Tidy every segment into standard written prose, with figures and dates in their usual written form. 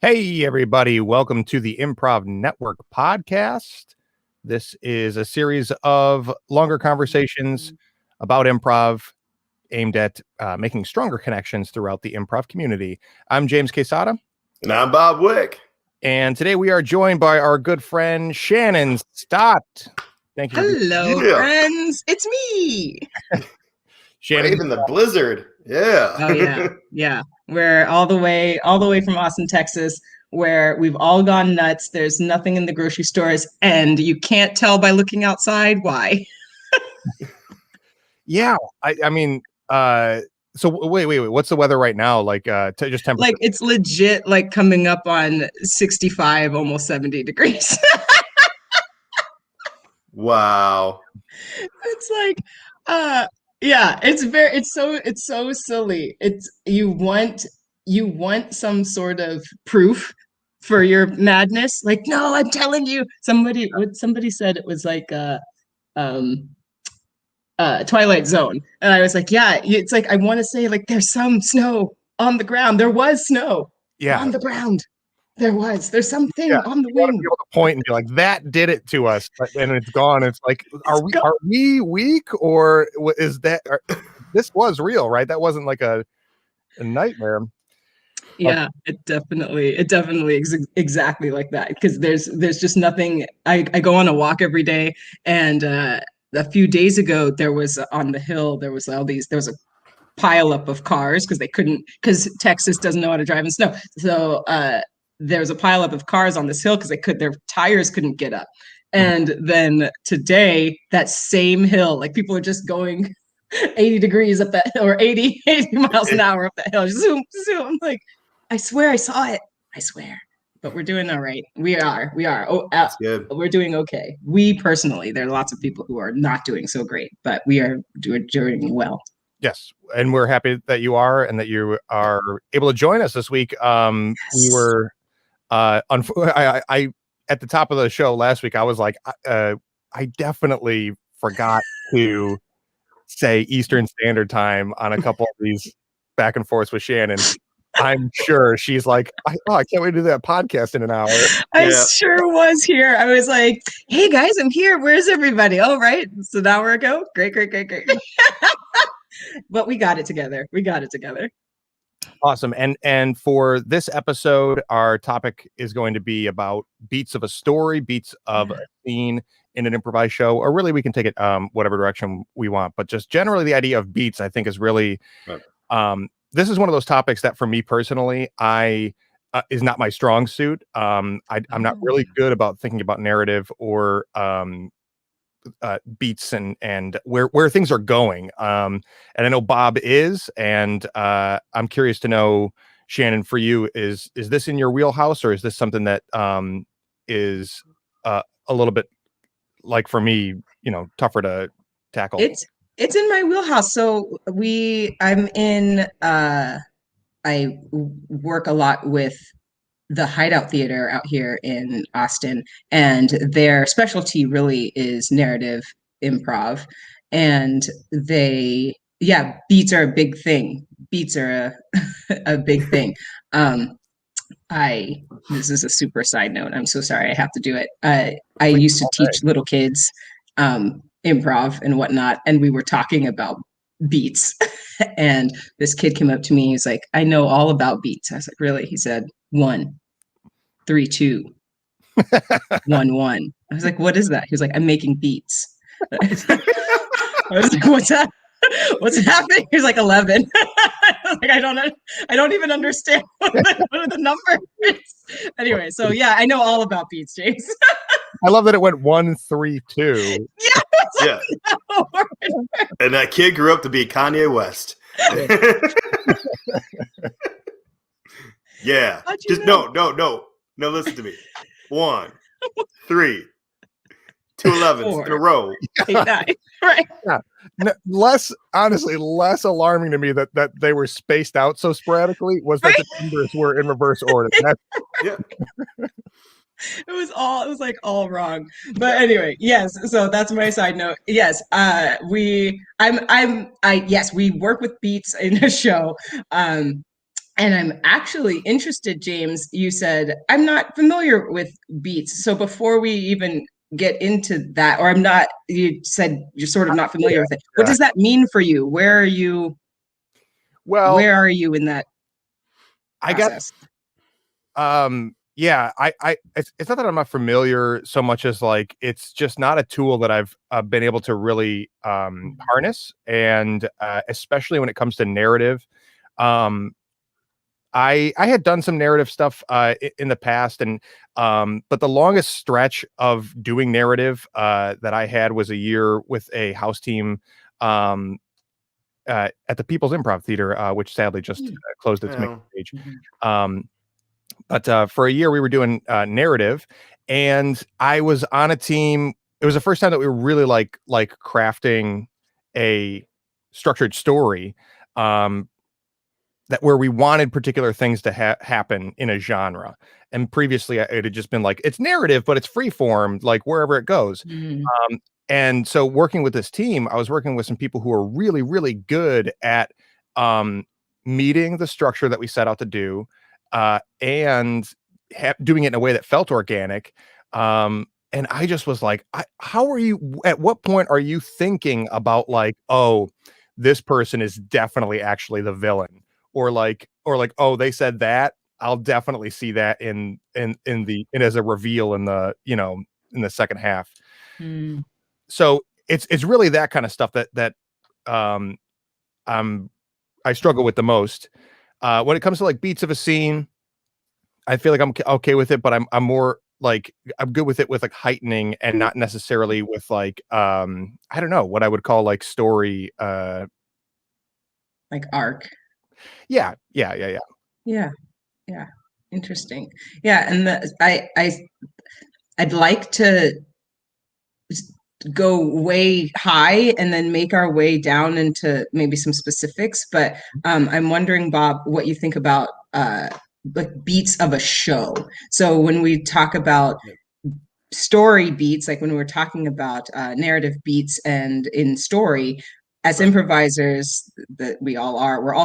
Hey, everybody. Welcome to the Improv Network podcast. This is a series of longer conversations about improv aimed at making stronger connections throughout the improv community. I'm James Quesada. And I'm Bob Wick. And today we are joined by our good friend, Shannon Stott. Thank you. Hello, friends. It's me. Shannon. Brave in the blizzard. Yeah. Oh, yeah. Yeah. We're all the way from Austin, Texas, where we've all gone nuts. There's nothing in the grocery stores, and you can't tell by looking outside why. Yeah. I mean, so wait. What's the weather right now? Like, just temperature? Like, it's legit, like, coming up on 65, almost 70 degrees. Wow. It's like, yeah, it's so silly. It's you want some sort of proof for your madness. Like, no, I'm telling you. Somebody said it was like Twilight Zone, and I was like, yeah, it's like I want to say like there's some snow on the ground. There was snow on the ground. There's something on the wind. Be able to point and be like, that did it to us, and it's gone. It's like, are we weak, or is that this was real, right? That wasn't like a nightmare. Yeah, it definitely exactly like that, because there's just nothing. I go on a walk every day, and a few days ago there was on the hill there was a pile up of cars because Texas doesn't know how to drive in snow. So there was a pile up of cars on this hill because their tires couldn't get up. And then today, that same hill, like people are just going 80 degrees up that hill, or 80 miles an hour up that hill. Zoom. I'm like, I swear I saw it. I swear. But we're doing all right. We are. Oh, good. We're doing okay. We personally, there are lots of people who are not doing so great, but we are doing well. Yes, and we're happy that you are, and that you are able to join us this week. Yes. We were, I at the top of the show last week, I was like, I definitely forgot to say Eastern Standard Time on a couple of these back and forths with Shannon. I'm sure she's like, I can't wait to do that podcast in an hour. I sure was here. I was like, hey guys, I'm here. Where's everybody? All right. It's an hour ago. Great. But we got it together. Awesome. And for this episode, our topic is going to be about beats of a story, beats of a scene in an improvised show, or really we can take it whatever direction we want. But just generally the idea of beats, I think, is really this is one of those topics that for me personally, is not my strong suit. I'm not really good about thinking about narrative or beats and where things are going. And I know Bob is, and I'm curious to know, Shannon, for you, is this in your wheelhouse, or is this something that is a little bit, like for me, tougher to tackle? It's in my wheelhouse. So I work a lot with the Hideout Theater out here in Austin, and their specialty really is narrative improv. And beats are a big thing. Beats are a big thing. This is a super side note. I'm so sorry. I have to do it. I used to teach little kids improv and whatnot, and we were talking about beats. And this kid came up to me. He's like, I know all about beats. I was like, really? He said, 1, 3, 2, 1, 1. I was like, what is that? He was like, I'm making beats. I was like, what's that? What's happening? He's like 11. I was like, I don't even understand what the number is. Anyway, so yeah, I know all about beats, James. I love that it went 1, 3, 2. Yeah. No. And that kid grew up to be Kanye West. Yeah. Just know? No, listen to me. 1, 3, 2 11s in a row. 8, 9. Right. Yeah. No, less alarming to me that they were spaced out so sporadically was that the numbers were in reverse order. Yeah. It was like all wrong. But anyway, yes. So that's my side note. Yes. We work with beats in a show. And And I'm actually interested, James. You said, I'm not familiar with beats. So before we even get into that, or you said you're sort of not familiar with it. What does that mean for you? Where are you? Well, where are you in that process? Yeah, it's not that I'm not familiar so much as like it's just not a tool that I've been able to really harness, and especially when it comes to narrative. um I had done some narrative stuff in the past, and but the longest stretch of doing narrative that I had was a year with a house team um at the People's Improv Theater, which sadly just closed its main stage. um but for a year we were doing narrative, and I was on a team. It was the first time that we were really like crafting a structured story, um that where we wanted particular things to happen in a genre. And previously it had just been like, it's narrative, but it's free form, like wherever it goes. Mm. And so working with this team, I was working with some people who are really, really good at meeting the structure that we set out to do, and doing it in a way that felt organic. And I just was like, how are you, at what point are you thinking about like, oh, this person is definitely actually the villain? Or like, oh, they said that, I'll definitely see that in as a reveal in the, in the second half. Mm. So it's really that kind of stuff that um I struggle with the most. When it comes to like beats of a scene, I feel like I'm okay with it, but I'm more like, I'm good with it with like heightening, and not necessarily with like I don't know what I would call like story Like arc. Yeah. Yeah. Interesting. Yeah. And I'd like to go way high and then make our way down into maybe some specifics. But I'm wondering, Bob, what you think about like beats of a show. So when we talk about story beats, like when we're talking about narrative beats and in story, as improvisers that we all are, we're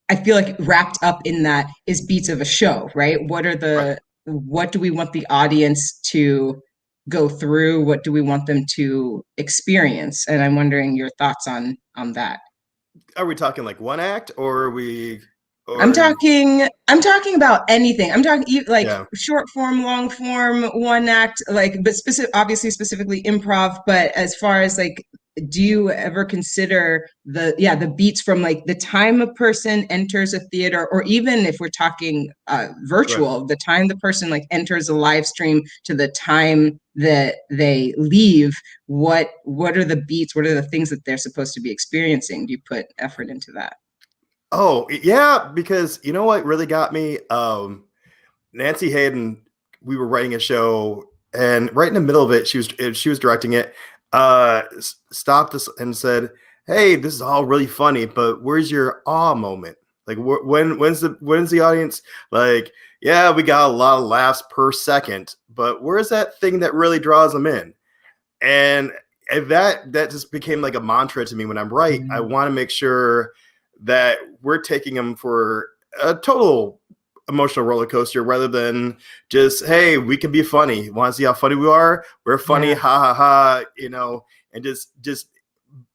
I feel like wrapped up in that is beats of a show, right? What do we want the audience to go through? What do we want them to experience? And I'm wondering your thoughts on that. Are we talking like one act, or are we? I'm talking about anything. I'm talking like Yeah. short form, long form, one act, like, but obviously specifically improv. But as far as like, do you ever consider the beats from like the time a person enters a theater, or even if we're talking virtual, Right. the time the person like enters a live stream to the time that they leave, what are the beats? What are the things that they're supposed to be experiencing? Do you put effort into that? Oh yeah, because you know what really got me? Nancy Hayden, we were writing a show, and right in the middle of it, she was directing it. Stopped us and said, "Hey, this is all really funny, but where's your awe moment? Like, when's the audience like? Yeah, we got a lot of laughs per second, but where's that thing that really draws them in?" And that just became like a mantra to me when I'm right. I want to make sure that we're taking them for a total emotional roller coaster rather than just, hey, we can be funny. Want to see how funny we are? We're funny, Yeah. ha ha ha, and just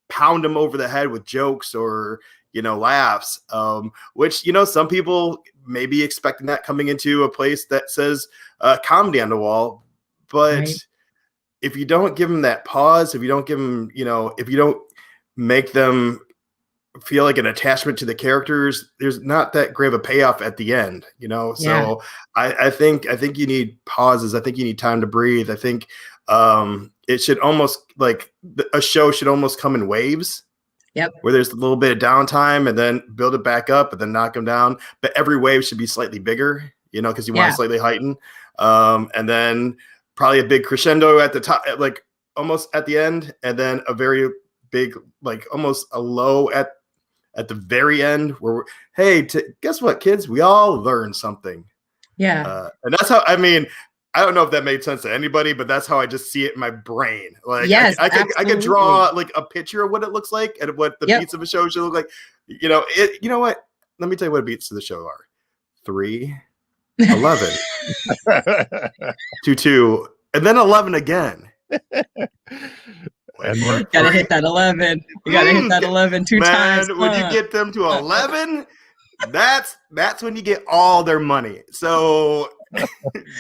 pound them over the head with jokes or laughs. Which some people may be expecting that coming into a place that says comedy on the wall, but Right. if you don't give them that pause, if you don't give them, if you don't make them feel like an attachment to the characters, there's not that great of a payoff at the end, Yeah. So I think you need pauses. I think you need time to breathe. I think it should almost like a show should almost come in waves. Yep. Where there's a little bit of downtime and then build it back up and then knock them down. But every wave should be slightly bigger, because you want to slightly heighten. And then probably a big crescendo at the top, like almost at the end, and then a very big, like almost a low at the very end where guess what, kids? We all learned something. Yeah. And that's how, I don't know if that made sense to anybody, but that's how I just see it in my brain. Like, yes, I could draw like a picture of what it looks like and what the beats of a show should look like. You know what? let me tell you what beats to the show are 3-11 2-2 and then 11 again. And gotta hit that 11. You gotta hit that 11 two times. When you get them to 11, that's when you get all their money. So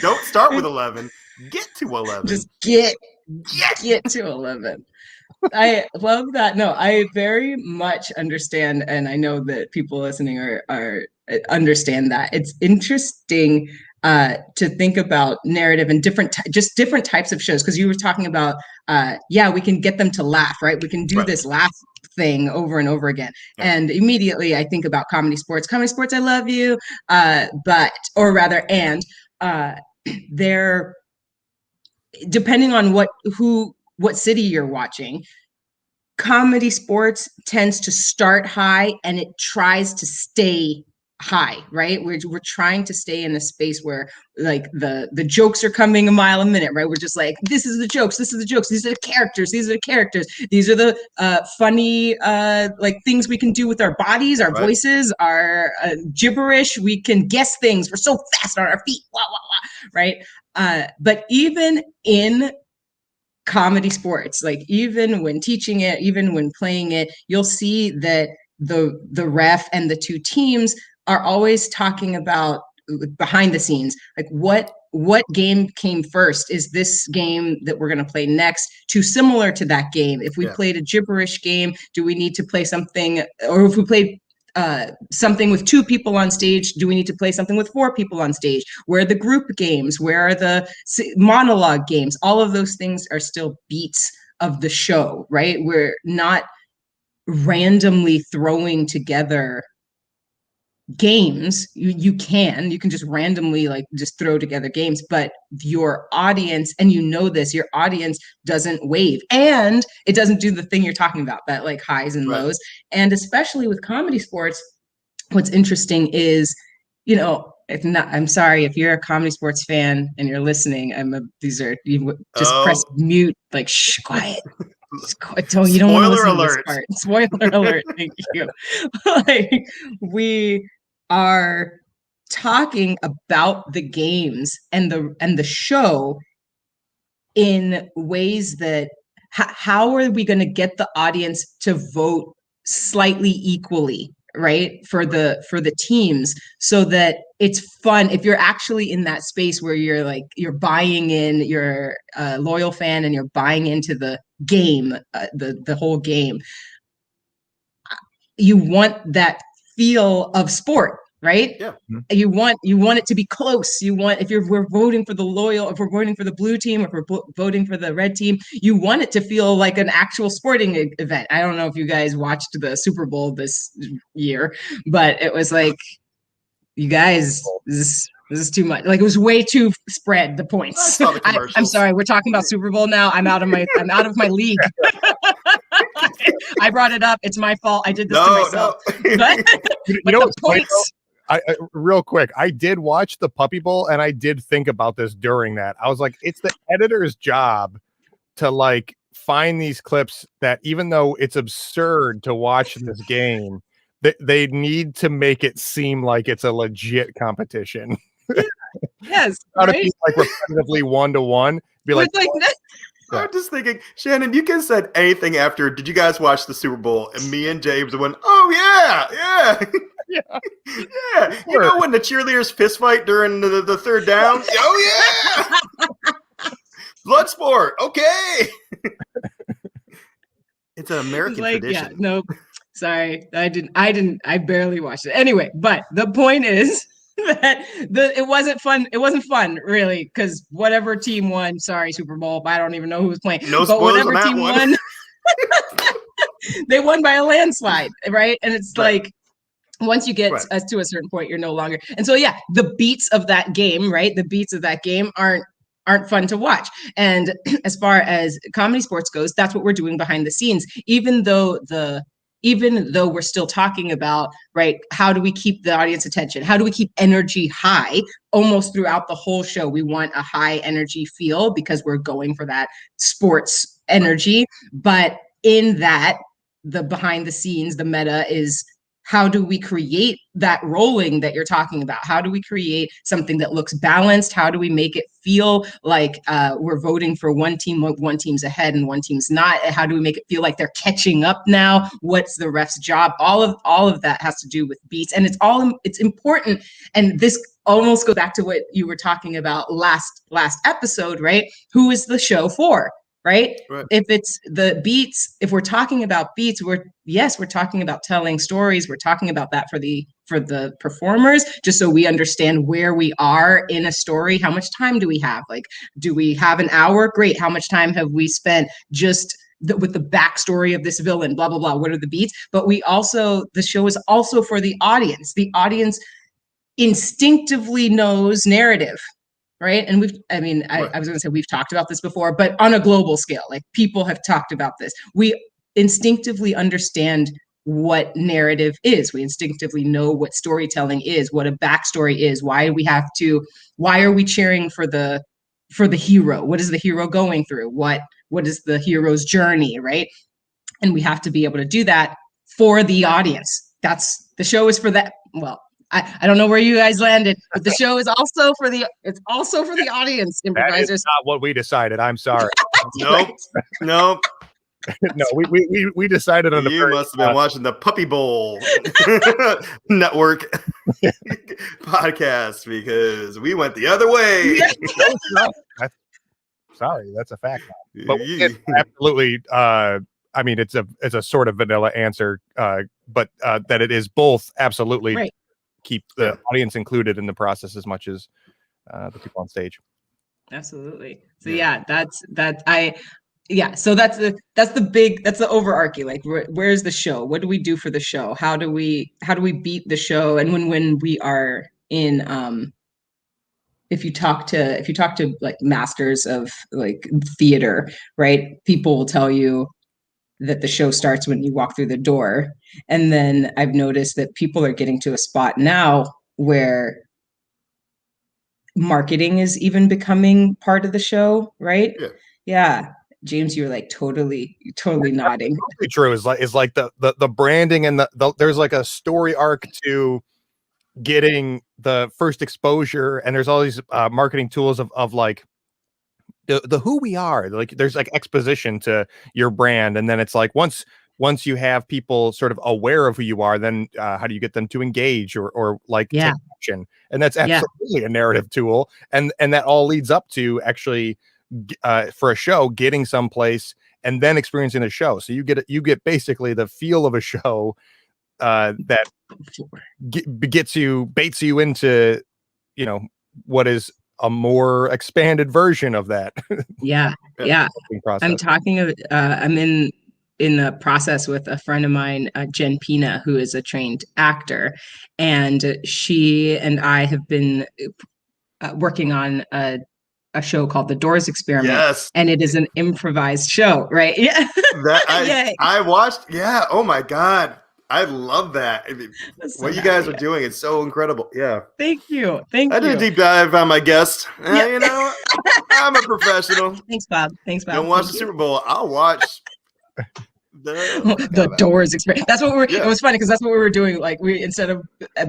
don't start with 11. Get to 11. Just get to 11. I love that. No, I very much understand, and I know that people listening are understand that. It's interesting to think about narrative and different types of shows, because you were talking about we can get them to laugh, right? We can do this laugh thing over and over again. And immediately I think about comedy sports. Comedy sports, I love you. They're depending on what city you're watching. Comedy sports tends to start high and it tries to stay high, right? We're trying to stay in a space where like the jokes are coming a mile a minute, right? We're just like, this is the jokes, these are the characters, these are the funny like things we can do with our bodies, our voices, our gibberish. We can guess things. We're so fast on our feet, right? But even in comedy sports, like even when teaching it, even when playing it, you'll see that the ref and the two teams are always talking about behind the scenes, like what game came first? Is this game that we're going to play next too similar to that game? If we played a gibberish game, do we need to play something? Or if we played something with 2 people on stage, do we need to play something with 4 people on stage? Where are the group games? Where are the monologue games? All of those things are still beats of the show, right? We're not randomly throwing together games. You can just randomly like just throw together games, but your audience, and your audience doesn't wave, and it doesn't do the thing you're talking about, that like highs and lows. And especially with comedy sports, what's interesting is, I'm sorry if you're a comedy sports fan and you're listening, press mute, like shh, quiet. You don't want to listen to this part. Spoiler alert. Thank you. Like, we are talking about the games and the show in ways that how are we going to get the audience to vote slightly equally, right, for the teams, so that it's fun. If you're actually in that space where you're buying in, you're a loyal fan and you're buying into the game, the whole game, you want that feel of sport, right? Yeah. You want it to be close. If we're voting for the blue team, if we're voting for the red team, you want it to feel like an actual sporting event. I don't know if you guys watched the Super Bowl this year, but it was like, you guys, this is too much. Like, it was way too spread, the points. I'm sorry, we're talking about Super Bowl now. I'm out of my league. I brought it up. It's my fault. I did this to myself. No. But the points. I real quick, I did watch the Puppy Bowl, and I did think about this during that. I was like, it's the editor's job to like find these clips that, even though it's absurd to watch this game, they need to make it seem like it's a legit competition. Yes, Not right? Be like repetitively 1-to-1. Be like, I'm just thinking, Shannon, you can said anything after, did you guys watch the Super Bowl? And me and James went, oh yeah. Yeah. You know when the cheerleaders fist fight during the third down? Oh yeah. Blood sport. Okay. It's an American tradition. Yeah, nope. Sorry. I barely watched it. Anyway, but the point is that it wasn't fun. It wasn't fun, really, because whatever team won, sorry, Super Bowl, I don't even know who was playing. But whatever team won, they won by a landslide, right? And it's like, once you get to a certain point, you're no longer. And so, yeah, the beats of that game, right? The beats of that game aren't fun to watch. And as far as comedy sports goes, that's what we're doing behind the scenes, even though we're still talking about, right, how do we keep the audience attention? How do we keep energy high almost throughout the whole show? We want a high energy feel because we're going for that sports energy. But in that, the behind the scenes, the meta is, how do we create that rolling that you're talking about? How do we create something that looks balanced? How do we make it feel like we're voting for one team, one team's ahead and one team's not? How do we make it feel like they're catching up now? What's the ref's job? All of that has to do with beats, and it's important. And this almost goes back to what you were talking about last episode, right? Who is the show for? Right? If it's the beats, if we're talking about beats, we're talking about telling stories. We're talking about that for the performers, just so we understand where we are in a story. How much time do we have? Like, do we have an hour? Great. How much time have we spent just with the backstory of this villain? Blah, blah, blah. What are the beats? But the show is also for the audience. The audience instinctively knows narrative. Right. And I was going to say we've talked about this before, but on a global scale, like people have talked about this. We instinctively understand what narrative is. We instinctively know what storytelling is, what a backstory is. Why are we cheering for the hero? What is the hero going through? What is the hero's journey? Right. And we have to be able to do that for the audience. The show is for that. Well, I don't know where you guys landed, but the show is also for the audience, improvisers. That is not what we decided. I'm sorry. Nope. No, we decided on You must have been watching the Puppy Bowl Network podcast because we went the other way. Sorry, that's a fact. But absolutely. It's a sort of vanilla answer, but that it is both absolutely. Right. Keep the audience included in the process as much as the people on stage. Absolutely. So that's the overarching, like, where's the show? What do we do for the show? How do we beat the show? And when we are in, if you talk to like masters of like theater, right? People will tell you that the show starts when you walk through the door. And then I've noticed that people are getting to a spot now where marketing is even becoming part of the show, right? Yeah. James, you're like totally nodding. True is like the branding and there's like a story arc to getting the first exposure, and there's all these marketing tools of like the who we are. Like there's like exposition to your brand, and then it's like once you have people sort of aware of who you are, then how do you get them to engage or like take action? And that's absolutely a narrative tool, and that all leads up to actually for a show getting someplace and then experiencing the show. So you get basically the feel of a show that baits you into what is a more expanded version of that. Yeah. I'm talking of I'm in the process with a friend of mine, Jen Pina, who is a trained actor, and she and I have been working on a show called The Doors Experiment. Yes. And it is an improvised show, right? Yeah. I watched. Yeah. Oh my God. I love that. What you guys are doing is so incredible. Yeah. Thank you. I did a deep dive on my guest. I'm a professional. Thanks, Bob. Don't watch the Super Bowl. I'll watch the Doors Experiment. That's what it was funny because that's what we were doing. Like we, instead of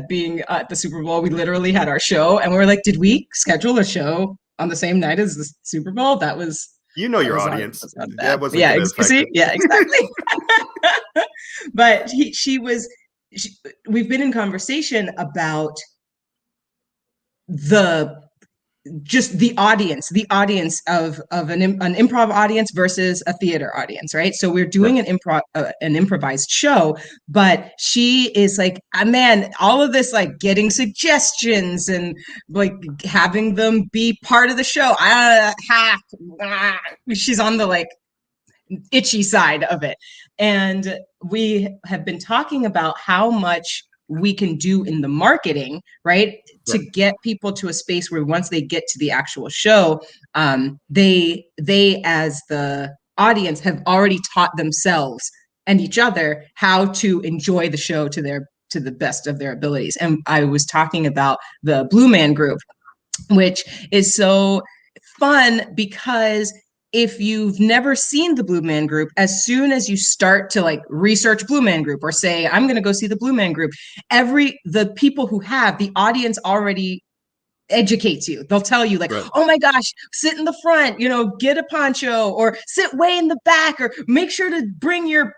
being at the Super Bowl, we literally had our show, and we were like, did we schedule a show on the same night as the Super Bowl? That was, your audience. See? Yeah, exactly. But we've been in conversation about the audience of an improv audience versus a theater audience, right? So we're doing an improvised show, but she is like, man, all of this, like getting suggestions and like having them be part of the show. She's on the like itchy side of it. And we have been talking about how much we can do in the marketing, right? To get people to a space where once they get to the actual show, they as the audience have already taught themselves and each other how to enjoy the show to the best of their abilities. And I was talking about the Blue Man Group, which is so fun because if you've never seen the Blue Man Group, as soon as you start to like research Blue Man Group or say, I'm going to go see the Blue Man Group, the people who have the audience already educates you. They'll tell you like, Right. oh my gosh, sit in the front, get a poncho or sit way in the back or make sure to bring your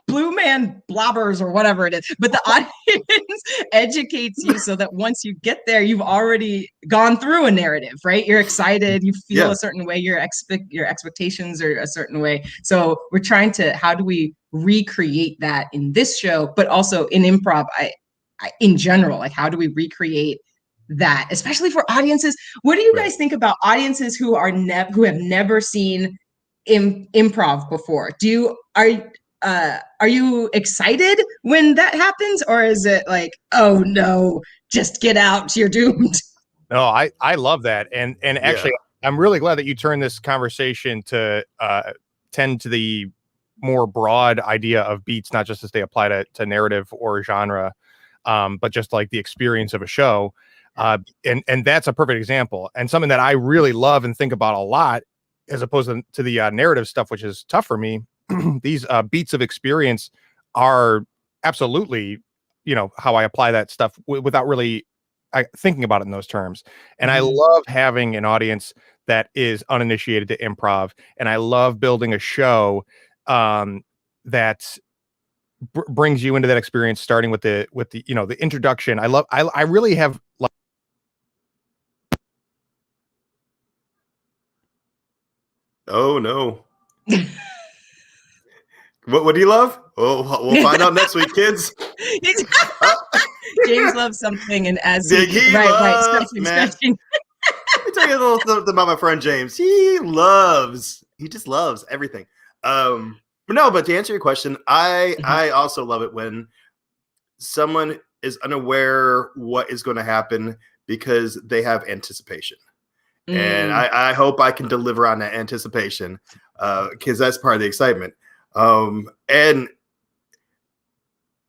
Blue Man blobbers or whatever it is. But the audience educates you so that once you get there, you've already gone through a narrative, right? You're excited, you feel a certain way, your expectations are a certain way. So we're trying to, how do we recreate that in this show, but also in improv, I in general, like how do we recreate that, especially for audiences? What do you guys think about audiences who are who have never seen improv before? Are you excited when that happens, or is it like, oh no, just get out, you're doomed? No, I love that, and actually, I'm really glad that you turned this conversation to tend to the more broad idea of beats, not just as they apply to narrative or genre, but just like the experience of a show. And that's a perfect example, and something that I really love and think about a lot, as opposed to the narrative stuff, which is tough for me. These beats of experience are absolutely, how I apply that stuff without really thinking about it in those terms. And I love having an audience that is uninitiated to improv, and I love building a show that brings you into that experience, starting with the the introduction. I really have like. Oh no. What do you love? Oh, we'll find out next week, kids. James loves something, and as stretching. Let me tell you a little something about my friend James. He just loves everything. But to answer your question, I also love it when someone is unaware what is going to happen because they have anticipation. And I hope I can deliver on that anticipation, because that's part of the excitement. And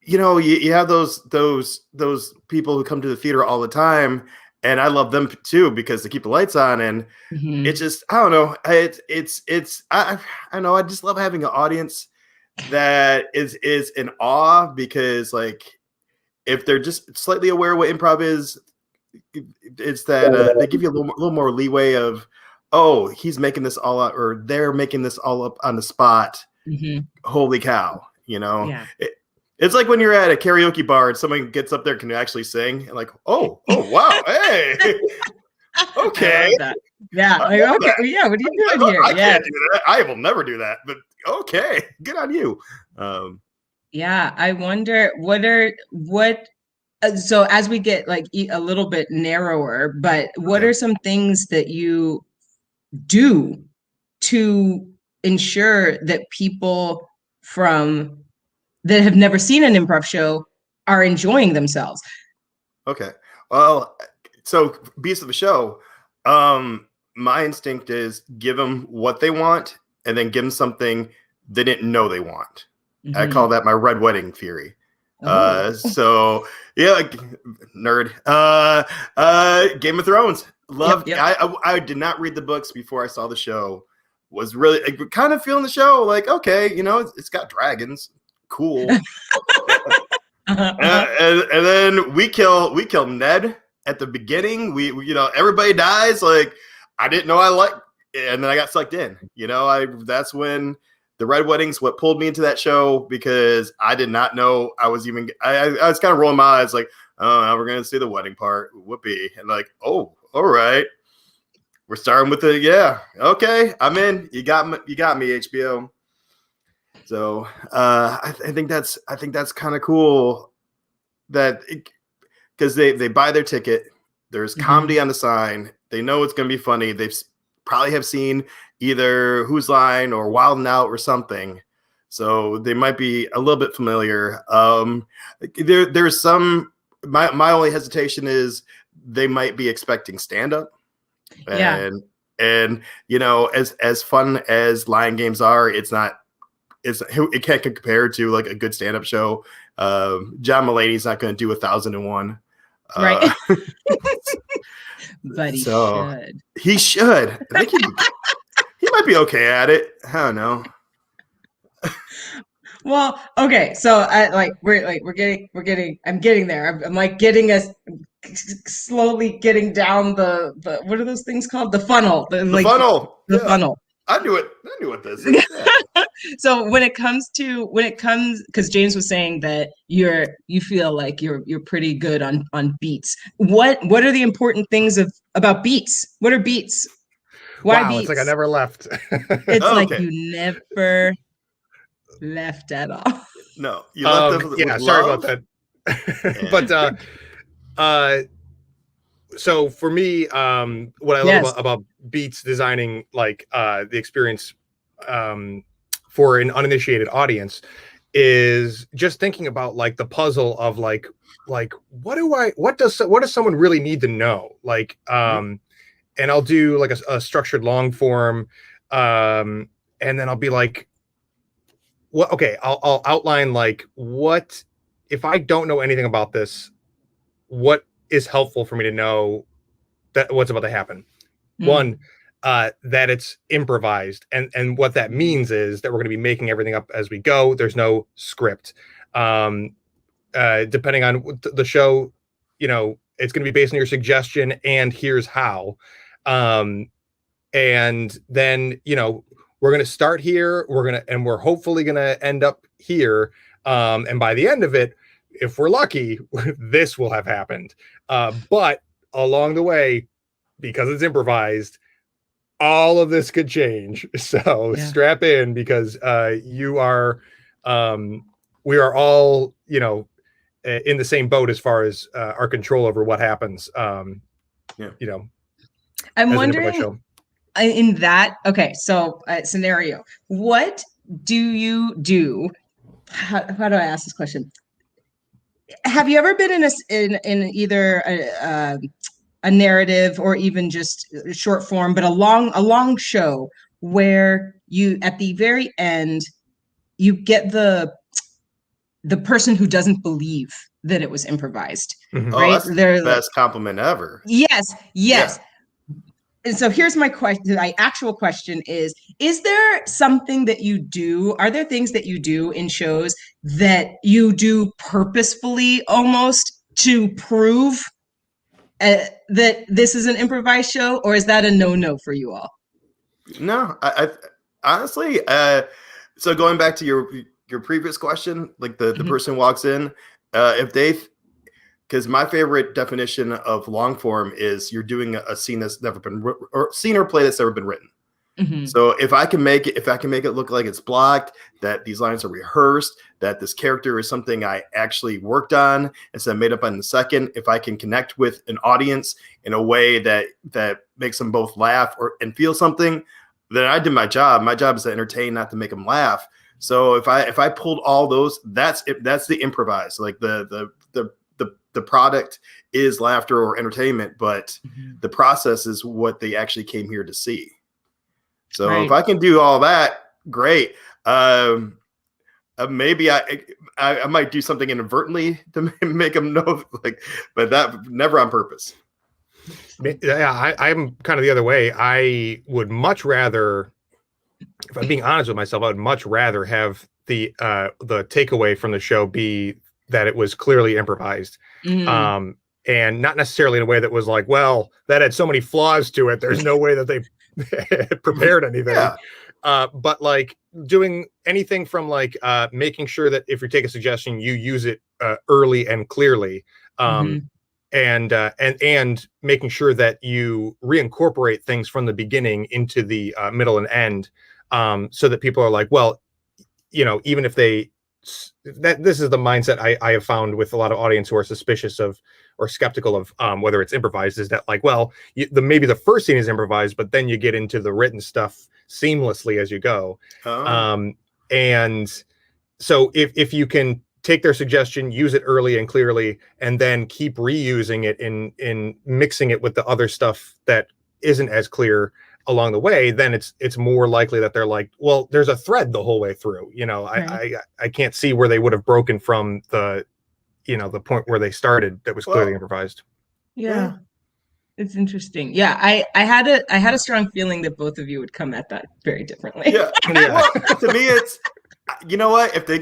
you have those people who come to the theater all the time, and I love them too because they keep the lights on, and it's just, I don't know, I know, I just love having an audience that is in awe, because like if they're just slightly aware of what improv is, it's that they give you a little more leeway of, oh, he's making this all up, or they're making this all up on the spot. Holy cow, it's like when you're at a karaoke bar and someone gets up there and can actually sing, and like, oh wow, hey, okay, yeah, like, okay, yeah, what are you doing here? I can't do that. I will never do that, but okay, good on you. Yeah, I wonder so as we get like a little bit narrower, but what are some things that you do to ensure that people that have never seen an improv show are enjoying themselves? Okay, well, so beast of the show, my instinct is give them what they want, and then give them something they didn't know they want. I call that my red wedding theory. So yeah, like, nerd. Game of Thrones. Love. Yep. I did not read the books before I saw the show. Was really kind of feeling the show. Like, okay, it's got dragons. Cool. And then we kill Ned at the beginning. We everybody dies. Like, I didn't know and then I got sucked in. That's when the Red Wedding's what pulled me into that show, because I did not know I was even. I was kind of rolling my eyes like, oh, now we're gonna see the wedding part. Whoopee. And like, oh, all right. We're starting with okay, I'm in. You got me, HBO. So I think that's kind of cool, that because they buy their ticket. There's comedy on the sign. They know it's gonna be funny. They've probably have seen either Whose Line or Wild 'N Out or something, so they might be a little bit familiar. There's some. My only hesitation is they might be expecting stand-up, and as fun as Lion Games are, it can't compare to like a good stand-up show. John Mulaney's not going to do 1001, right? But he should. He should. I think he might be okay at it. I don't know. Well, okay, so I'm getting there. I'm like getting us slowly getting down the what are those things called? The funnel. The funnel. The Yeah. funnel. I knew what this is. Yeah. So when it comes because James was saying that you feel like you're pretty good on beats. What are the important things about beats? What are beats? Why Wow, beats? it's like I never left. It's Oh, like okay. you never left at all. No, you left us yeah, with sorry love? about that. But so for me, what I love about Beats designing like the experience for an uninitiated audience is just thinking about like the puzzle of like what does someone really need to know? Like and I'll do like a structured long form, and then I'll be like, what? Okay, I'll outline like what if I don't know anything about this, what is helpful for me to know that what's about to happen. One, that it's improvised, and what that means is that we're going to be making everything up as we go. There's no script. Depending on the show, you know, it's going to be based on your suggestion, and here's how. And then, you know, we're going to start here. We're hopefully going to end up here. And by the end of it, if we're lucky, this will have happened. But along the way, because it's improvised, all of this could change. So strap in, because we are all, you know, in the same boat as far as our control over what happens. You know, I'm wondering in that. Okay, so scenario, what do you do? How do I ask this question? Have you ever been in either a narrative or even just short form, but a long show where you at the very end you get the person who doesn't believe that it was improvised, Oh, right? that's the best compliment ever. Yes. Yeah. And so here's my question. My actual question is there something that you do? Are there things that you do in shows that you do purposefully almost to prove that this is an improvised show, or is that a no for you all? No, I honestly, so going back to your previous question, like the person walks in, if they, because my favorite definition of long form is you're doing a scene that's never been or scene or play that's never been written. So if I can make it look like it's blocked, that these lines are rehearsed, that this character is something I actually worked on instead of made up on the second, if I can connect with an audience in a way that makes them both laugh and feel something, then I did my job. My job is to entertain, not to make them laugh. So if I pulled all those, that's the improvised. Like the product is laughter or entertainment, but the process is what they actually came here to see. So if I can do all that, great. Maybe I might do something inadvertently to make them know, like, but that never on purpose. Yeah, I'm kind of the other way. I would much rather, if I'm being honest with myself, I would much rather have the takeaway from the show be that it was clearly improvised. And not necessarily in a way that was like, well, that had so many flaws to it, there's no way that they prepared anything. But like doing anything from like making sure that if you take a suggestion, you use it early and clearly, and making sure that you reincorporate things from the beginning into the middle and end, so that people are like, well, you know, even if this is the mindset I have found with a lot of audience who are suspicious of or skeptical of whether it's improvised, is that like, well, maybe the first scene is improvised, but then you get into the written stuff seamlessly as you go. And so if you can take their suggestion, use it early and clearly, and then keep reusing it in mixing it with the other stuff that isn't as clear along the way, then it's more likely that they're like, well, there's a thread the whole way through. You know, I can't see where they would have broken from the, you know, the point where they started that was clearly improvised. Yeah. It's interesting. Yeah, I had a strong feeling that both of you would come at that very differently. Yeah. Well, to me, it's, you know what? If they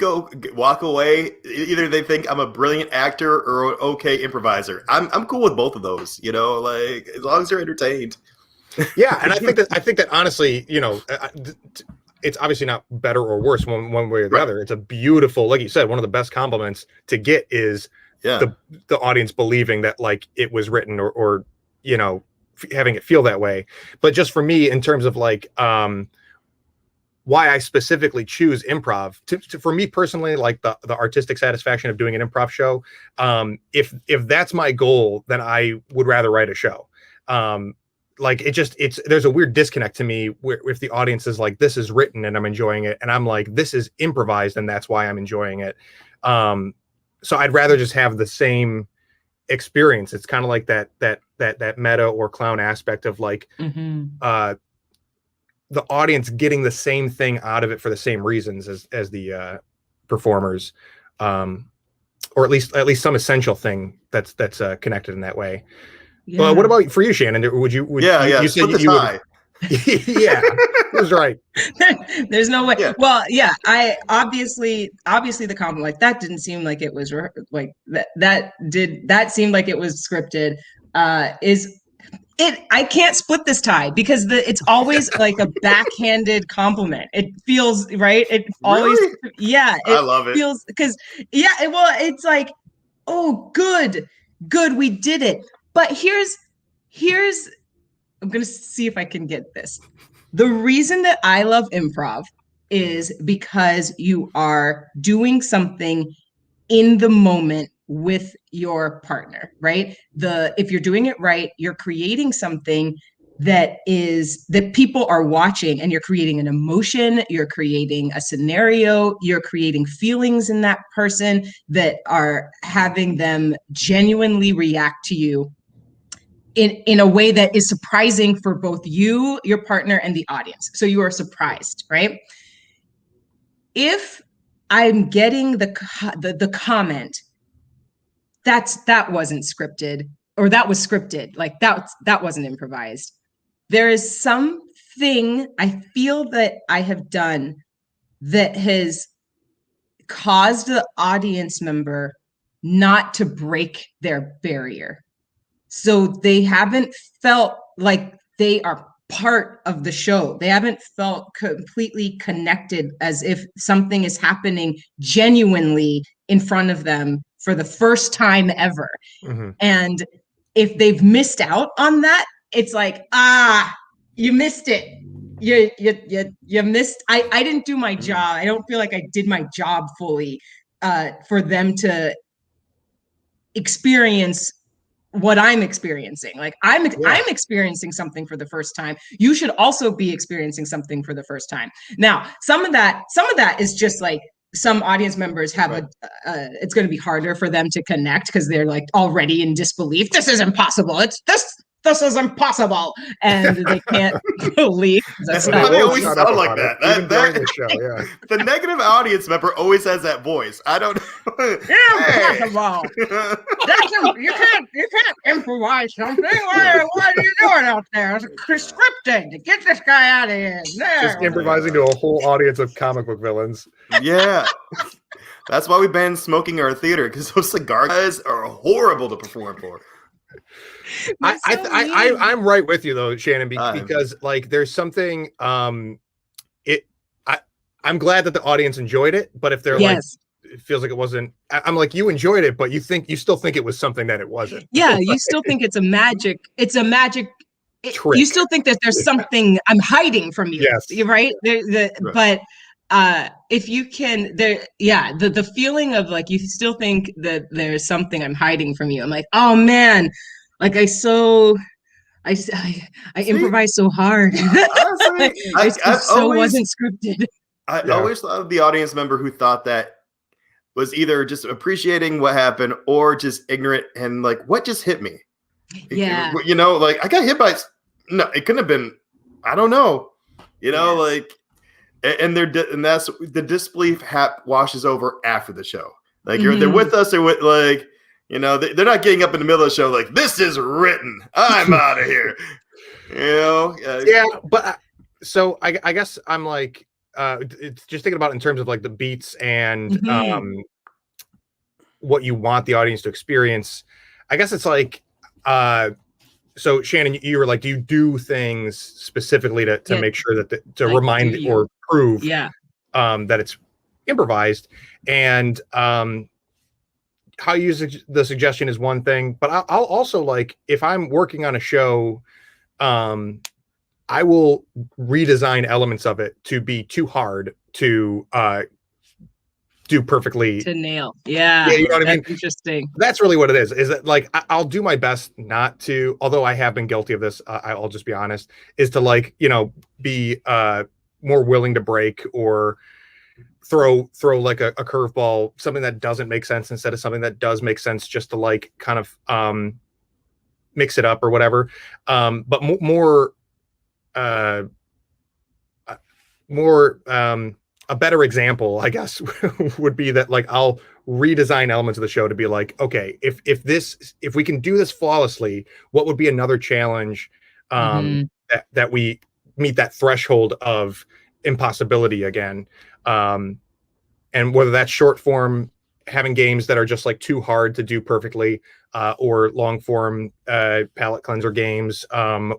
walk away, either they think I'm a brilliant actor or an okay improviser. I'm cool with both of those. Like as long as they're entertained. Yeah, and I think that honestly, it's obviously not better or worse one way or the other. It's a beautiful, like you said, one of the best compliments to get is the audience believing that like it was written or having it feel that way. But just for me, in terms of like why I specifically choose improv, for me personally, like the artistic satisfaction of doing an improv show, if that's my goal, then I would rather write a show. Like there's a weird disconnect to me where if the audience is like, this is written and I'm enjoying it, and I'm like, this is improvised and that's why I'm enjoying it. So I'd rather just have the same experience. It's kind of like that meta or clown aspect of like the audience getting the same thing out of it for the same reasons as the performers, or at least some essential thing that's connected in that way. Yeah. What about for you, Shannon? Would you said you would? Yeah, that's right. There's no way. Yeah. Well, yeah, I obviously the compliment, like that didn't seem like it was like that seemed like it was scripted. I can't split this tie because it's always like a backhanded compliment. It feels right. It always, Really? yeah. I love it. Feels because it's like, oh, good, we did it. But here's I'm gonna see if I can get this. The reason that I love improv is because you are doing something in the moment with your partner, right? If you're doing it right, you're creating something that people are watching, and you're creating an emotion, you're creating a scenario, you're creating feelings in that person that are having them genuinely react to you in a way that is surprising for both you, your partner, and the audience. So you are surprised, right? If I'm getting the comment, that wasn't scripted, or that was scripted, like that wasn't improvised. There is something I feel that I have done that has caused the audience member not to break their barrier. So they haven't felt like they are part of the show. They haven't felt completely connected, as if something is happening genuinely in front of them for the first time ever. Mm-hmm. And if they've missed out on that, it's like, you missed it. You missed. I didn't do my job. I don't feel like I did my job fully for them to experience what I'm experiencing. Like I'm experiencing something for the first time. You should also be experiencing something for the first time. Now, some of that is just like some audience members have it's going to be harder for them to connect because they're like already in disbelief. This is impossible. This is impossible, and they can't believe. They always sound like that. The negative audience member always has that voice. I don't know. Impossible. You can't improvise something. What are you doing out there? It's scripted. Get this guy out of here. There. Just improvising to a whole audience of comic book villains. Yeah. That's why we banned smoking in our theater, because those cigar guys are horrible to perform for. I'm right with you though, Shannon, because like there's something I'm glad that the audience enjoyed it, but if they're like it feels like it wasn't, I'm like, you enjoyed it, but you still think it was something that it wasn't. Yeah, you still think it's a magic trick. You still think that there's something I'm hiding from you. Yes. Right? But if you can, the feeling of like, you still think that there's something I'm hiding from you. I'm like, oh man, like I improvised so hard. Honestly, wasn't scripted. I always loved the audience member who thought that was either just appreciating what happened or just ignorant and like, what just hit me? Yeah. Like I got hit by, no, it couldn't have been, I don't know, like, and that's the disbelief washes over after the show. Like they're with us, they're with, like, You know, they're not getting up in the middle of the show like, this is written. I'm out of here. You know? Yeah, but so I guess I'm like, it's just thinking about it in terms of like the beats and what you want the audience to experience. I guess it's like, so Shannon, you were like, do you do things specifically to make sure that to remind or prove that it's improvised? And how you use the suggestion is one thing, but I'll also, like, if I'm working on a show, I will redesign elements of it to be too hard to do perfectly, to nail. Yeah, you know what I mean? Interesting. That's really what it is that, like, I'll do my best not to, although I have been guilty of this, I'll just be honest, is to, like, you know, be more willing to break or throw like a curveball, something that doesn't make sense instead of something that does make sense, just to, like, kind of mix it up or whatever. But more a better example, I guess, would be that, like, I'll redesign elements of the show to be like, okay, if we can do this flawlessly, what would be another challenge that we meet that threshold of impossibility again? And whether that's short form, having games that are just, like, too hard to do perfectly, or long form palate cleanser games,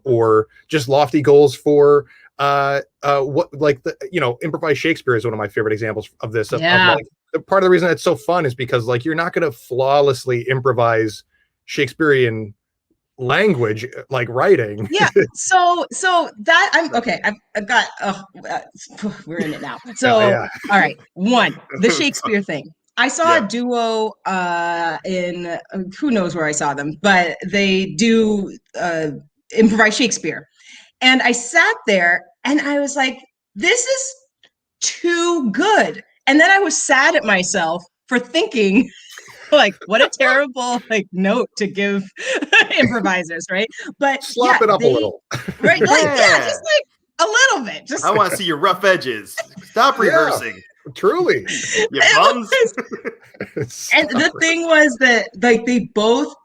or just lofty goals for what, like, the, you know, improvised Shakespeare is one of my favorite examples of this. Of, like, part of the reason that's so fun is because, like, you're not going to flawlessly improvise Shakespearean language, like writing. So that I'm okay. I've got we're in it now. So all right, one, the Shakespeare thing. I saw a duo in who knows where I saw them, but they do improvise Shakespeare. And I sat there and I was like, this is too good. And then I was sad at myself for thinking, like, what a terrible, like, note to give improvisers, right? But slop it up a little, right? Like, just like a little bit. Just I want to see your rough edges. Stop rehearsing. Truly, you bums. And the thing was that, like, they both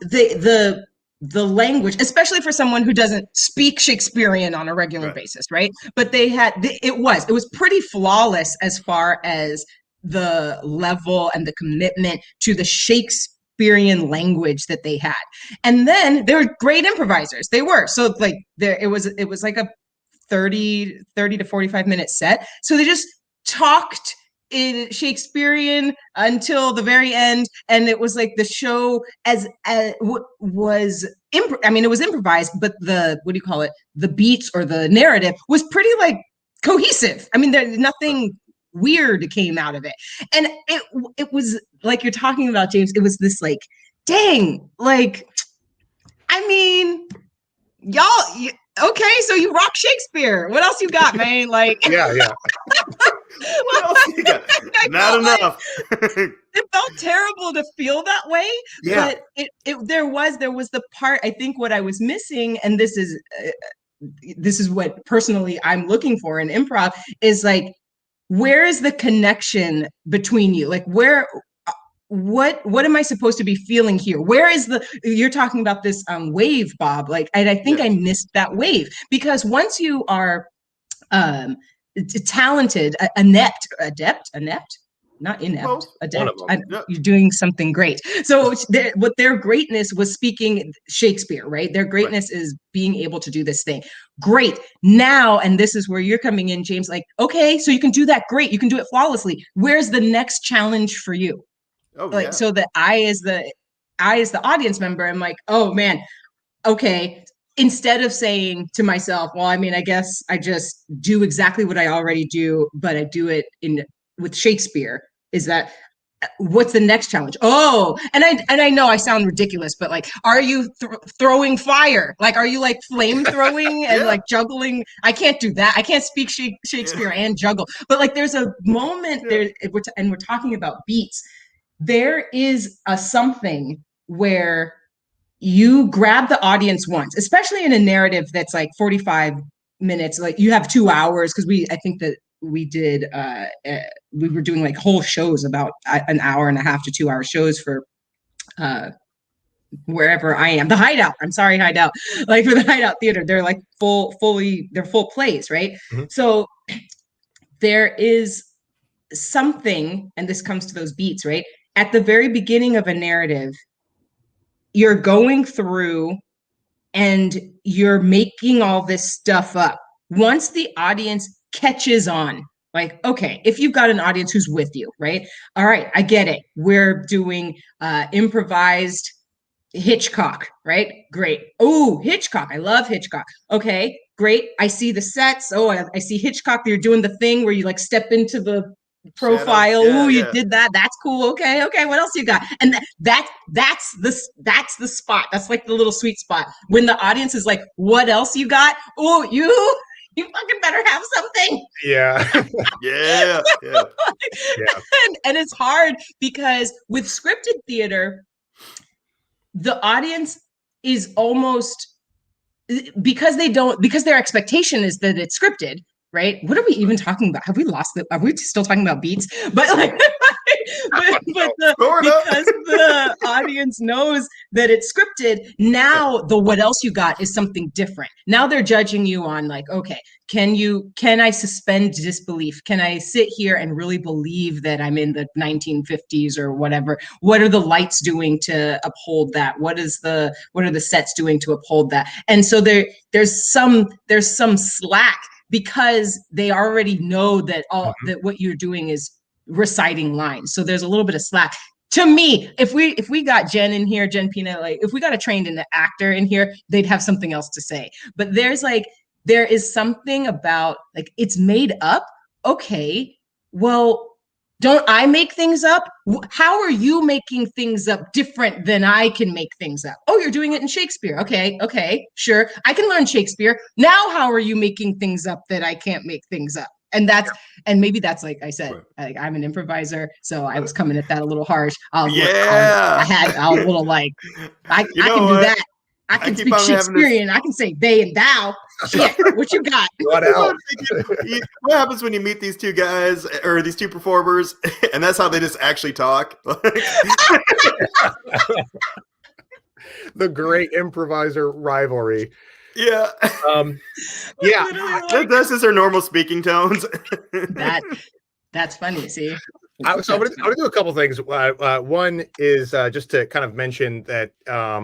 the language, especially for someone who doesn't speak Shakespearean on a regular basis, right? But they had it was pretty flawless as far as the level and the commitment to the Shakespearean language that they had. And then they were great improvisers. They were. So, like, it was like a 30 to 45 minute set. So they just talked in Shakespearean until the very end, and it was like the show was it was improvised, but the the beats or the narrative was pretty, like, cohesive. I mean, there's nothing weird came out of it, and it was like you're talking about, James. It was this, like, dang, like, I mean, y'all. Okay, so you rock Shakespeare. What else you got, man? Like, yeah. What else you got? Not enough. It felt terrible to feel that way. Yeah. But there was the part, I think what I was missing, and this is what personally I'm looking for in improv, is, like, where is the connection between you? Like, what am I supposed to be feeling here? Where is you're talking about this wave, Bob, like, and I think I missed that wave, because once you are talented, not inept, adept. You're doing something great. So what their greatness was speaking Shakespeare, right? Their greatness is being able to do this thing. Great. Now, and this is where you're coming in, James, like, okay, so you can do that. Great. You can do it flawlessly. Where's the next challenge for you? So that I as the audience member, I'm like, oh man, okay. Instead of saying to myself, well, I mean, I guess I just do exactly what I already do, but I do it with Shakespeare. Is that what's the next challenge? Oh, and I know I sound ridiculous, but, like, are you throwing fire? Like, are you, like, flame throwing and like juggling? I can't do that. I can't speak Shakespeare and juggle. But, like, there's a moment there, and we're talking about beats. There is a something where you grab the audience once, especially in a narrative that's like 45 minutes, like you have 2 hours, because I think that we did we were doing, like, whole shows about an hour and a half to 2 hour shows for wherever I am, the Hideout. I'm sorry, Hideout. Like for the Hideout Theater, they're like full plays, right? Mm-hmm. So there is something, and this comes to those beats, right? At the very beginning of a narrative, you're going through and you're making all this stuff up. Once the audience catches on, like, okay, if you've got an audience who's with you, right? All right, I get it. We're doing improvised Hitchcock, right? Great. Oh, Hitchcock. I love Hitchcock. Okay, great. I see the sets. Oh, I see Hitchcock. You're doing the thing where you like step into the profile. Oh, you did that. That's cool. Okay. What else you got? And that's the spot. That's like the little sweet spot when the audience is like, "What else you got? Oh, you fucking better have something." Yeah. Yeah. And it's hard because with scripted theater, the audience is almost, because their expectation is that it's scripted, right? What are we even talking about? Have we lost it? Are we still talking about beats? But like, because the audience knows that it's scripted, now the what else you got is something different. Now they're judging you on like, okay, can I suspend disbelief? Can I sit here and really believe that I'm in the 1950s or whatever? What are the lights doing to uphold that? What are the sets doing to uphold that? And so there's some slack because they already know that that what you're doing is reciting lines. So there's a little bit of slack. To me, if we got Jen in here, Jen Pina, like if we got a trained actor in here, they'd have something else to say. But there is something about like it's made up. Okay, well, don't I make things up? How are you making things up different than I can make things up? Oh, you're doing it in Shakespeare. Okay, sure. I can learn Shakespeare. Now, how are you making things up that I can't make things up? And maybe that's like I said, like I'm an improviser, so I was coming at that a little harsh. I was a little like, I can do that. I can speak Shakespearean. I can say they and thou. Shit, what you got? What happens when you meet these two guys or these two performers, and that's how they just actually talk? The great improviser rivalry. Yeah. Yeah. This is their normal speaking tones. That's funny. See. I'm going to do a couple things. One is just to kind of mention that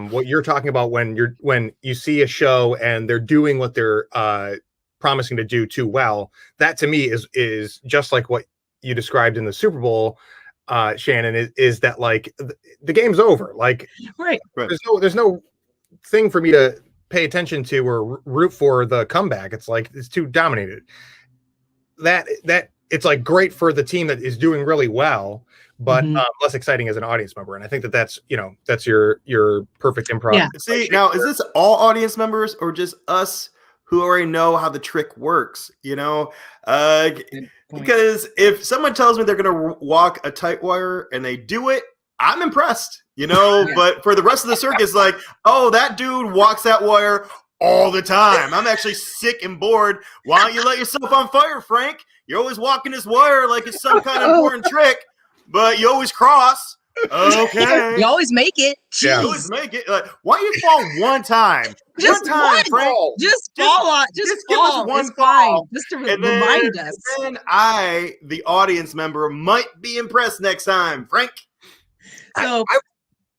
what you're talking about when you see a show and they're doing what they're promising to do too well. That to me is just like what you described in the Super Bowl, Shannon. Is that like the game's over? Like, right. There's no thing for me to pay attention to or root for the comeback. It's like it's too dominated. That it's like great for the team that is doing really well, but less exciting as an audience member. And I think that's your perfect improv. Yeah. See, now is this all audience members or just us who already know how the trick works? Because if someone tells me they're going to walk a tight wire and they do it, I'm impressed, but for the rest of the circus, like, oh, that dude walks that wire all the time. I'm actually sick and bored. Why don't you let yourself on fire, Frank? You're always walking this wire like it's some kind of important trick, but you always cross. Okay. You always make it. Jeez. Yeah, you always make it. Like, why don't you fall one time? Just one time, Frank. Just fall on. Just fall. Give us one fall. Just to remind us. And I, the audience member, might be impressed next time, Frank. So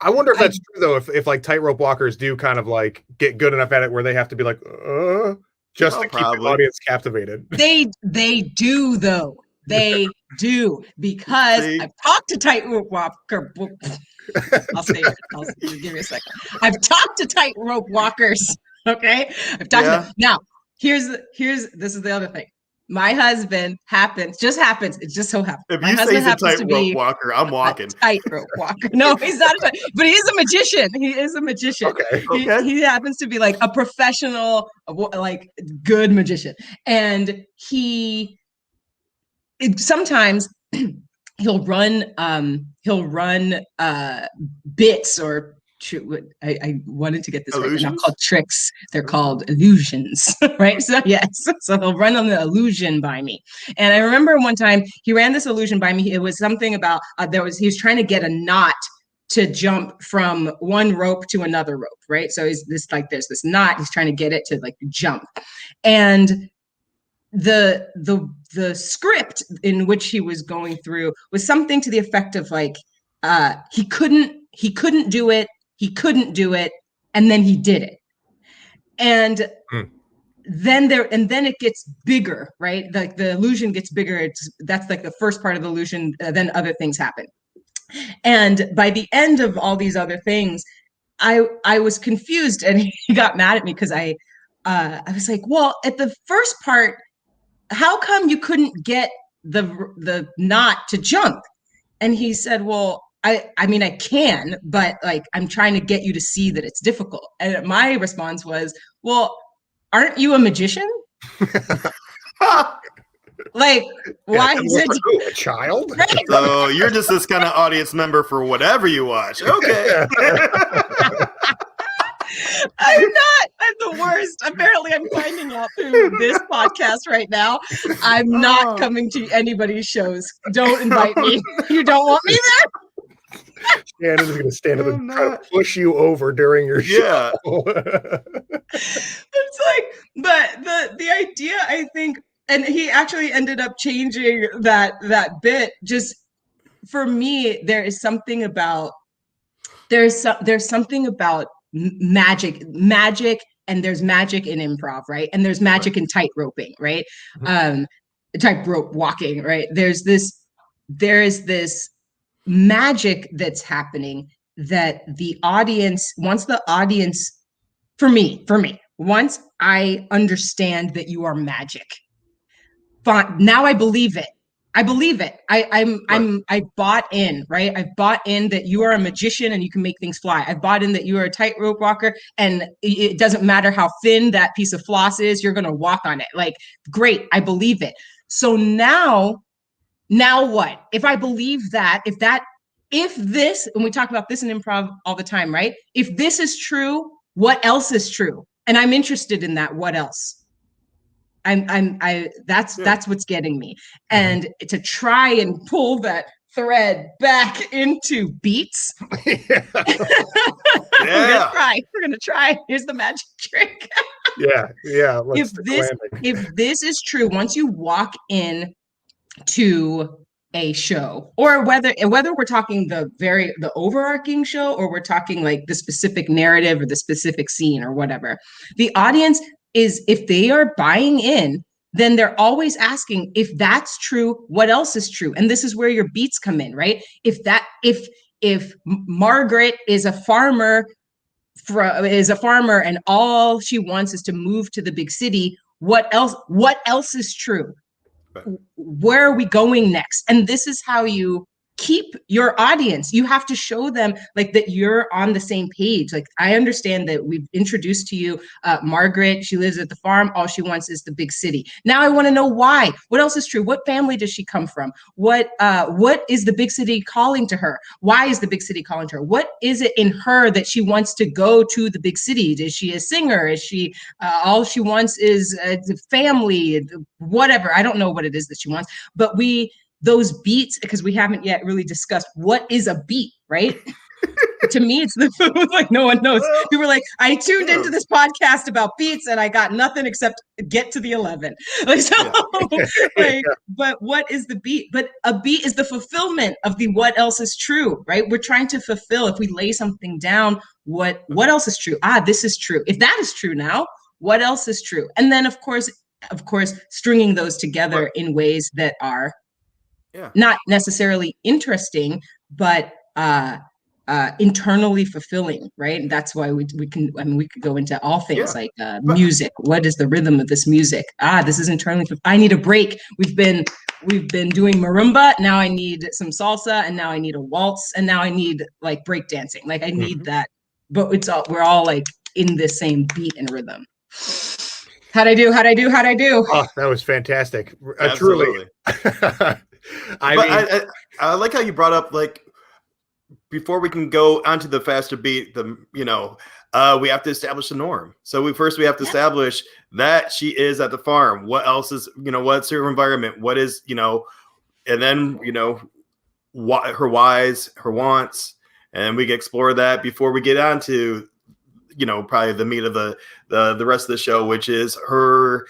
I wonder if that's true though. If like tightrope walkers do kind of like get good enough at it where they have to be like, just to keep the audience captivated. They do though. They do because I've talked to tightrope walker. I'll say it. Give me a second. I've talked to tightrope walkers. Okay, I've talked to them. Now here's this is the other thing. My husband it just so happens. If my you husband say he's a tightrope walker, I'm walking. Tightrope walker. No, he's not. But he is a magician. He is a magician. Okay. He happens to be like a professional, like good magician, and sometimes he'll run bits or. I wanted to get this right. They're not called tricks. They're called illusions, right? So yes. So he'll run on the illusion by me. And I remember one time he ran this illusion by me. It was something about he was trying to get a knot to jump from one rope to another rope, right? So there's this knot, he's trying to get it to like jump. And the script in which he was going through was something to the effect of like, he couldn't do it, and then he did it. And then it gets bigger, right? Like the illusion gets bigger. That's like the first part of the illusion. Then other things happen. And by the end of all these other things, I was confused, and he got mad at me because I was like, well, at the first part, how come you couldn't get the knot to jump? And he said, well, I mean, I can, but like, I'm trying to get you to see that it's difficult. And my response was, well, aren't you a magician? Like, why is it a child? Right? So you're just this kind of audience member for whatever you watch. Okay. I'm not. I'm the worst. Apparently, I'm finding out through this podcast right now. I'm not coming to anybody's shows. Don't invite me. You don't want me there? Shannon's going to stand up and try to push you over during your show. It's like, but the idea, I think, and he actually ended up changing that bit. Just for me, there's something about magic, and there's magic in improv, right? And there's magic in tight roping, right? Tightrope walking, right? There is this magic that's happening that the audience, once I understand that you are magic, fine, now I believe it. I bought in, right? I've bought in that you are a magician and you can make things fly. I've bought in that you are a tightrope walker, and it doesn't matter how thin that piece of floss is, you're going to walk on it. Like, great, I believe it. So now what? If I believe that, if this, and we talk about this in improv all the time, right? If this is true, what else is true? And I'm interested in that. What else? That's what's getting me. And to try and pull that thread back into beats. Yeah. We're gonna try. Here's the magic trick. Yeah. If this is true, once you walk in to a show, or whether we're talking the overarching show, or we're talking like the specific narrative or the specific scene or whatever, the audience is, if they are buying in, then they're always asking, if that's true, what else is true? And this is where your beats come in, right? If Margaret is a farmer and all she wants is to move to the big city, what else is true? Right. Where are we going next? And this is how you keep your audience. You have to show them like that you're on the same page. Like, I understand that we've introduced to you Margaret. She lives at the farm. All she wants is the big city. Now I want to know why. What else is true? What family does she come from? What is the big city calling to her? Why is the big city calling to her? What is it in her that she wants to go to the big city? Is she a singer? Is she all she wants is family? Whatever. I don't know what it is that she wants, but those beats, because we haven't yet really discussed what is a beat, right? To me, it's like no one knows. People were like, I tuned into this podcast about beats and I got nothing except get to the 11. Like, so, but what is the beat? But a beat is the fulfillment of the what else is true, right? We're trying to fulfill. If we lay something down, what else is true? This is true. If that is true now, what else is true? And then of course, stringing those together in ways that are not necessarily interesting, but internally fulfilling, right? And that's why we could go into all things like music. What is the rhythm of this music? This is internally. I need a break. We've been doing marimba. Now I need some salsa, and now I need a waltz, and now I need like break dancing. Like I need that, but we're all like in the same beat and rhythm. How'd I do? Oh, that was fantastic. Truly. I like how you brought up, like, before we can go onto the faster beat, we have to establish a norm. So we have to establish that she is at the farm. What else is, what's her environment? What is, and then, what her whys, her wants, and we can explore that before we get on to, probably the meat of the rest of the show, which is her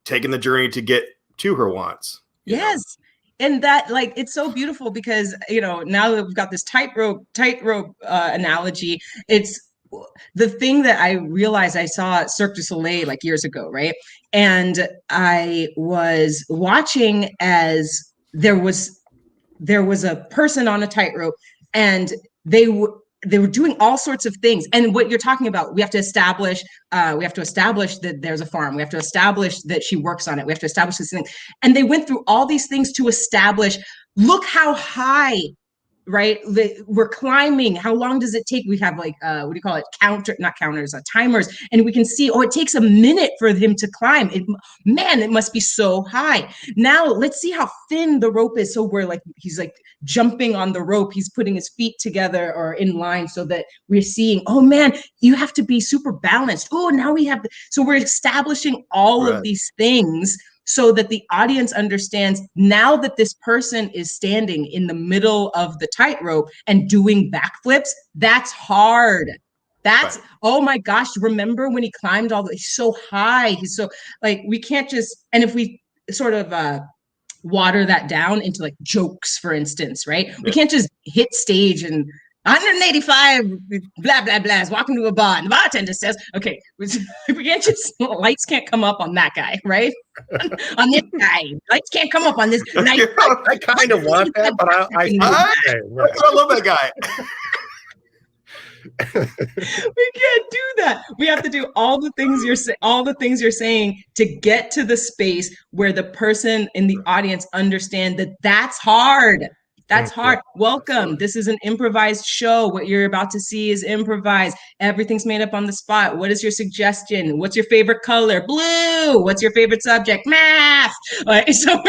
taking the journey to get to her wants. Yes. And that, like, it's so beautiful because, now that we've got this tightrope analogy, it's the thing that I realized. I saw Cirque du Soleil like years ago, right? And I was watching as there was a person on a tightrope, and they were doing all sorts of things. And what you're talking about, we have to establish that there's a farm. We have to establish that she works on it. We have to establish this thing. And they went through all these things to establish, look how high, right? We're climbing. How long does it take? We have like, what do you call it? Not counters, timers. And we can see, it takes a minute for him to climb. It must be so high. Now let's see how thin the rope is. So he's like jumping on the rope. He's putting his feet together or in line so that we're seeing, oh man, you have to be super balanced. Oh, now so we're establishing all of these things so that the audience understands now that this person is standing in the middle of the tightrope and doing backflips. That's hard. That's Oh my gosh. Remember when he climbed he's so high. He's so we can't just, and if we sort of water that down into like jokes, for instance, right? Yeah. We can't just hit stage and 185 blah blah blah is walking to a bar and the bartender says, okay, we can't just, lights can't come up on that guy, right? On this guy, lights can't come up on this nice. I kind of want that, but I love that guy. We can't do that. We have to do all the things you're saying to get to the space where the person in the audience understand that that's hard. That's hard. Welcome. This is an improvised show. What you're about to see is improvised. Everything's made up on the spot. What is your suggestion? What's your favorite color? Blue. What's your favorite subject? Math. So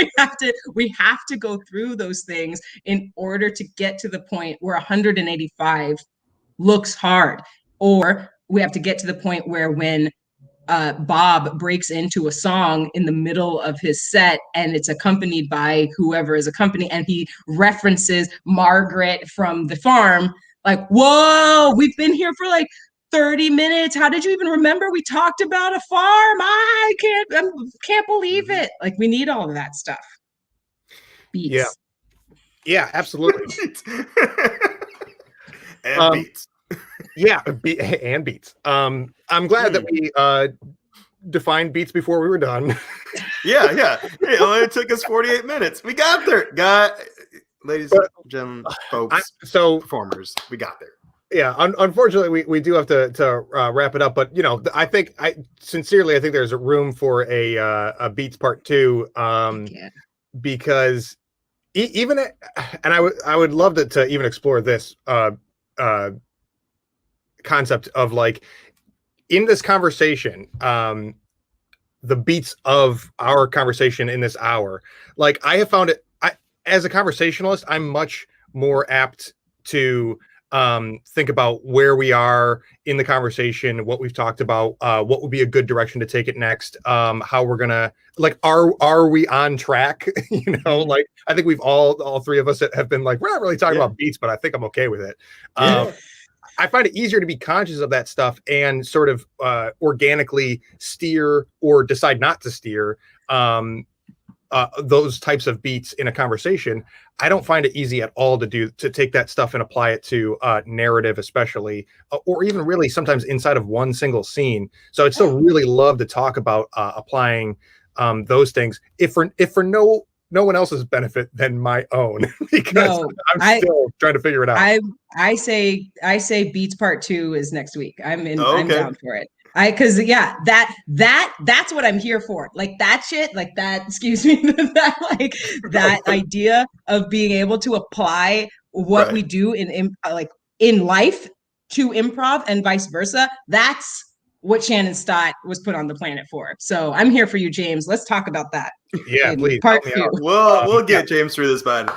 we have to go through those things in order to get to the point where 185 looks hard. Or we have to get to the point where when Bob breaks into a song in the middle of his set and it's accompanied by whoever is accompanying, and he references Margaret from the farm, like, whoa, we've been here for like 30 minutes. How did you even remember we talked about a farm? I can't believe it. Like, we need all of that stuff. Beats. Yeah, absolutely. And beats. And beats. I'm glad that we defined beats before we were done. Yeah. It only took us 48 minutes. We got there. Ladies and gentlemen, folks, performers, we got there. Yeah, unfortunately, we do have to wrap it up. But I think sincerely there's a room for a Beats Part 2, because even and I would love to even explore this concept of, like, in this conversation, the beats of our conversation in this hour. Like, I have found it, as a conversationalist, I'm much more apt to think about where we are in the conversation, what we've talked about, what would be a good direction to take it next, how we're gonna, like, are we on track? Like, I think we've all three of us have been like, we're not really talking about beats, but I think I'm okay with it. I find it easier to be conscious of that stuff and sort of organically steer or decide not to steer those types of beats in a conversation. I don't find it easy at all to take that stuff and apply it to narrative, especially, or even really sometimes inside of one single scene. So I'd still really love to talk about applying those things, if for no one else's benefit than my own, because I'm still trying to figure it out. I say Beats Part 2 is next week. I'm down for it. Because that's what I'm here for. Like, that shit, like that, excuse me, that idea of being able to apply what we do in life to improv and vice versa. That's what Shannon Stott was put on the planet for. So I'm here for you, James. Let's talk about that. Yeah, please. Part 2. We'll get James through this, man.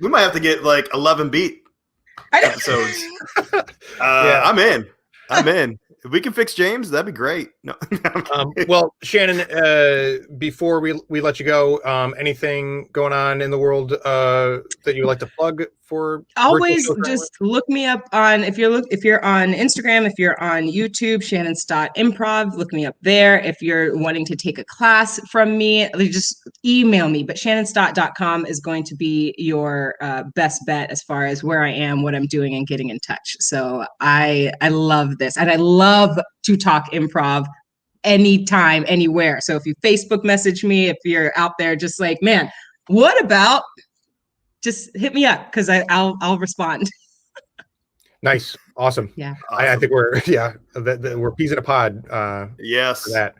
We might have to get like 11 beat episodes. I'm in. If we can fix James, that'd be great. No. Well, Shannon, before we let you go, anything going on in the world that you would like to plug for Always virtual shows just look me up on if you're on Instagram, if you're on YouTube, Shannon Stott Improv, look me up there. If you're wanting to take a class from me, just email me. But shannonstott.com is going to be your best bet as far as where I am, what I'm doing, and getting in touch. So I love this, and I love to talk improv anytime, anywhere. So if you Facebook message me, if you're out there just like, man, what about, just hit me up because I'll respond. Nice. Awesome. Yeah. Awesome. I think we're we're peas in a pod. Yes. For that.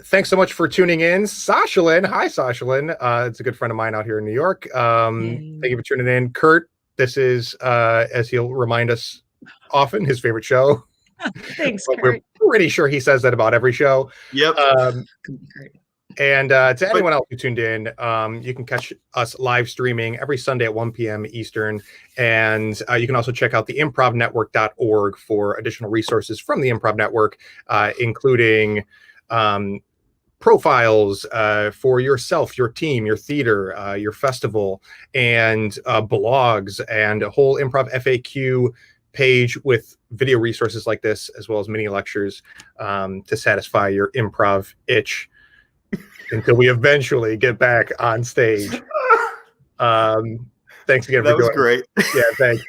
Thanks so much for tuning in, Sashalyn. Hi, Sashalyn. It's a good friend of mine out here in New York. Thank you for tuning in, Kurt. This is as he'll remind us often, his favorite show. Thanks, But Kurt. we're pretty sure he says that about every show. Yep. And to anyone else who tuned in, you can catch us live streaming every Sunday at 1 p.m. Eastern. And you can also check out the improvnetwork.org for additional resources from the Improv Network, including profiles for yourself, your team, your theater, your festival, and blogs, and a whole improv FAQ page with video resources like this, as well as mini lectures to satisfy your improv itch until we eventually get back on stage. Thanks again. That for was joining. great. Yeah, thanks.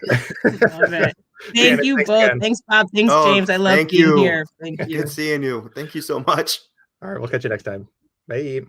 Love it. Thank Janet, you thanks both. again. Thanks, Bob. Thanks, Oh, James. I love thank being you. here. Thank you. Good seeing you. Thank you so much. All right, we'll catch you next time. Bye.